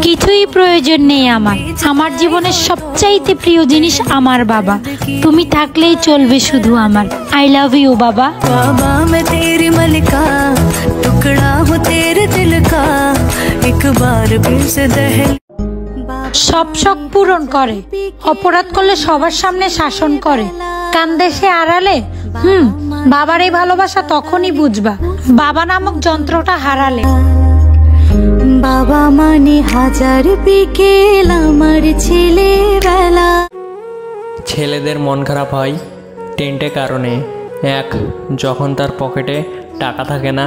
কিছুই প্রয়োজন নেই আমার। আমার জীবনের সবচাইতে প্রিয় জিনিস আমার বাবা। তুমি থাকলেই চলবে শুধু আমার। আই লাভ ইউ বাবা। बाबा मैं तेरी मलिका, टुकड़ा हूँ तेरे दिल का, एक बार फिर से दहल। সব শখ পূরণ করে, অপরাধ করলে সবার সামনে শাসন করে, কান্দে সে আড়ালে। বাবার এই ভালোবাসা তখনই বুঝবা, বাবা নামক যন্ত্রটা হারালে। বাবা মানে হাজার বিকেল আমার ছেলেবেলা। ছেলেদের মন খারাপ হয় তিনটে কারণে। 1, যখন তার পকেটে টাকা থাকে না।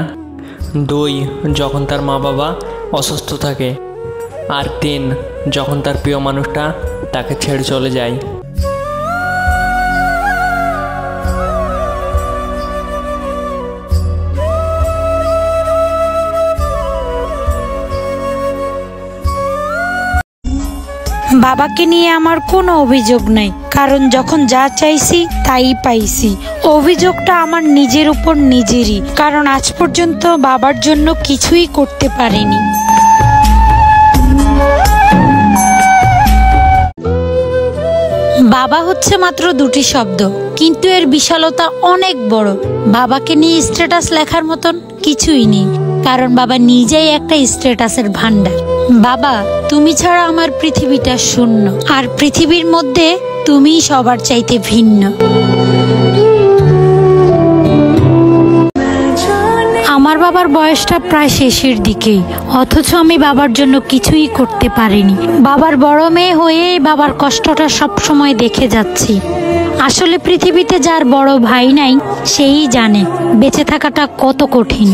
2, যখন তার মা বাবা অসুস্থ থাকে। আর 3, যখন তার প্রিয় মানুষটা তাকে ছেড়ে চলে যায়। বাবাকে নিয়ে আমার কোনো অভিযোগ নেই, কারণ যখন যা চাইছি তাই পাইছি। অভিযোগটা আমার নিজের উপর নিজেরই, কারণ আজ পর্যন্ত বাবার জন্য কিছুই করতে পারিনি। বাবা হচ্ছে মাত্র দুটি শব্দ, কিন্তু এর বিশালতা অনেক বড়। বাবাকে নিয়ে স্ট্যাটাস লেখার মতন কিছুই নেই, কারণ বাবা নিজেই একটা স্ট্যাটাসের ভান্ডার। বাবা, তুমি ছাড়া আমার পৃথিবীটা শূন্য, আর পৃথিবীর মধ্যে তুমি সবার চাইতে ভিন্ন। আমার বাবার বয়সটা প্রায় শেষের দিকেই, অথচ আমি বাবার জন্য কিছুই করতে পারিনি। বাবার বড় মেয়ে হয়েই বাবার কষ্টটা সব সময় দেখে যাচ্ছি। আসলে পৃথিবীতে যার বড় ভাই নাই সেই জানে বেঁচে থাকাটা কত কঠিন।